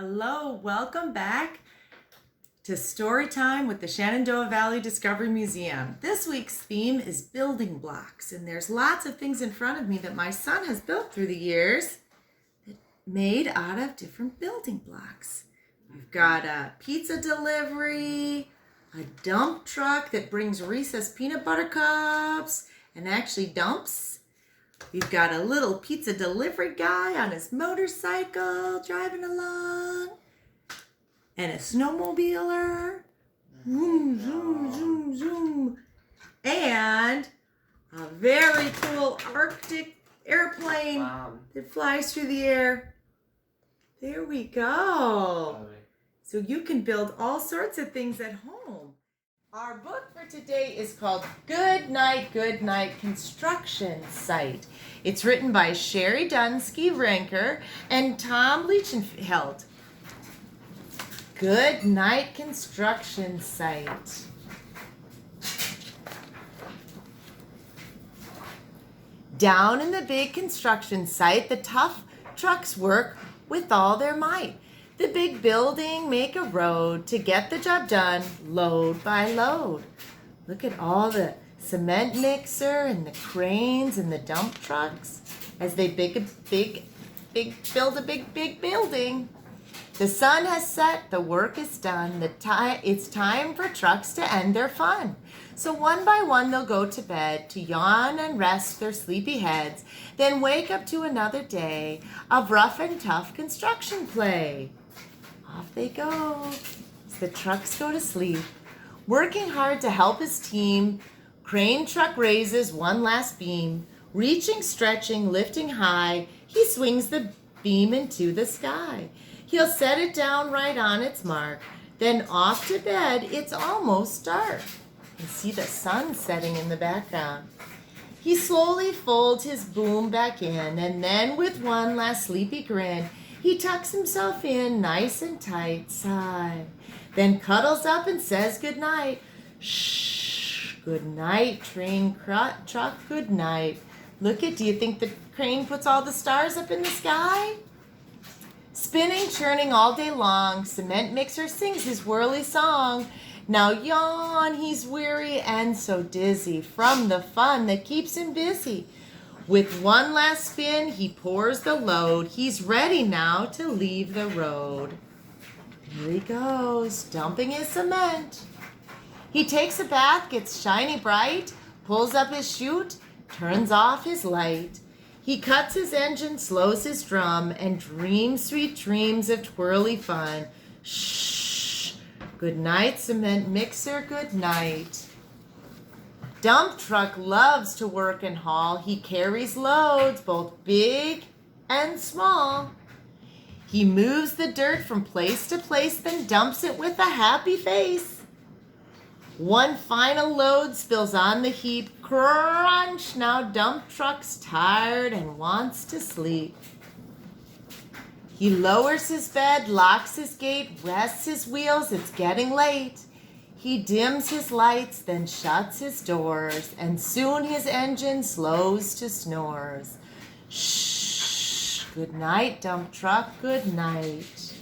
Hello, welcome back to Storytime with the Shenandoah Valley Discovery Museum. This week's theme is building blocks, and there's lots of things in front of me that my son has built through the years that made out of different building blocks. We've got a pizza delivery, a dump truck that brings Reese's peanut butter cups and actually dumps. We've got a little pizza delivery guy on his motorcycle driving along. And a snowmobiler. Zoom, zoom, zoom, zoom. And a very cool Arctic airplane that flies through the air. There we go. So you can build all sorts of things at home. Our book for today is called Good Night Construction Site. It's written by Sherry Dunsky-Renker and Tom Leichenfeld. Good Night Construction Site. Down in the big construction site, the tough trucks work with all their might. The big building make a road to get the job done, load by load. Look at all the cement mixer and the cranes and the dump trucks as they build a big building. The sun has set, the work is done, it's time for trucks to end their fun. So one by one they'll go to bed to yawn and rest their sleepy heads, then wake up to another day of rough and tough construction play. Off they go as the trucks go to sleep. Working hard to help his team, crane truck raises one last beam. Reaching, stretching, lifting high, he swings the beam into the sky. He'll set it down right on its mark. Then off to bed, it's almost dark. You see the sun setting in the background. He slowly folds his boom back in, and then with one last sleepy grin, he tucks himself in nice and tight, sigh. Then cuddles up and says goodnight. Shh, good night, train truck, good night. Do you think the crane puts all the stars up in the sky? Spinning, churning all day long, cement mixer sings his whirly song. Now yawn, he's weary and so dizzy from the fun that keeps him busy. With one last spin, he pours the load. He's ready now to leave the road. Here he goes, dumping his cement. He takes a bath, gets shiny bright, pulls up his chute, turns off his light. He cuts his engine, slows his drum, and dreams sweet dreams of twirly fun. Shh, good night, cement mixer, good night. Dump truck loves to work and haul. He carries loads, both big and small. He moves the dirt from place to place, then dumps it with a happy face. One final load spills on the heap. Crunch! Now dump truck's tired and wants to sleep. He lowers his bed, locks his gate, rests his wheels. It's getting late. He dims his lights, then shuts his doors, and soon his engine slows to snores. Shh, good night, dump truck, good night.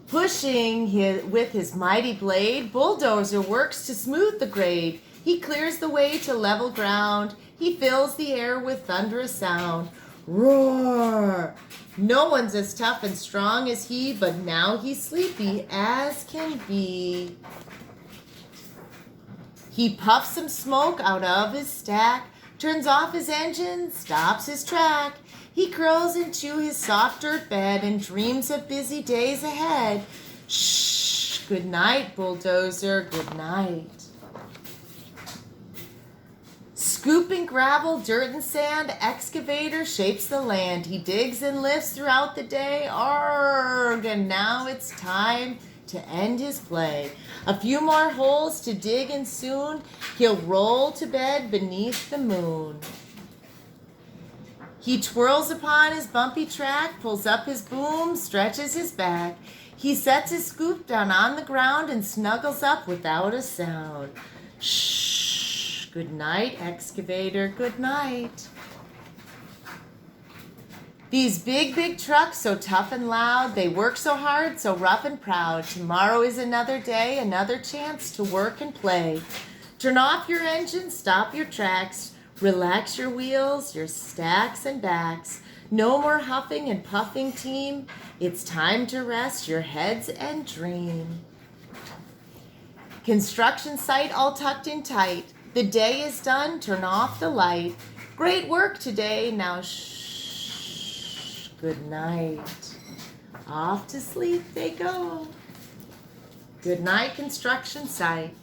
Pushing with his mighty blade, bulldozer works to smooth the grade. He clears the way to level ground. He fills the air with thunderous sound. Roar! No one's as tough and strong as he, but now he's sleepy as can be. He puffs some smoke out of his stack, turns off his engine, stops his track. He curls into his soft dirt bed and dreams of busy days ahead. Shh, good night, bulldozer, good night. Scooping gravel, dirt, and sand, excavator shapes the land. He digs and lifts throughout the day. Arrgh, and now it's time to end his play. A few more holes to dig and soon he'll roll to bed beneath the moon. He twirls upon his bumpy track, pulls up his boom, stretches his back. He sets his scoop down on the ground and snuggles up without a sound. Shh, good night, excavator, good night. These big, big trucks, so tough and loud, they work so hard, so rough and proud. Tomorrow is another day, another chance to work and play. Turn off your engine, stop your tracks, relax your wheels, your stacks and backs. No more huffing and puffing, team. It's time to rest your heads and dream. Construction site all tucked in tight. The day is done, turn off the light. Great work today, now shh. Good night. Off to sleep they go. Good night, construction site.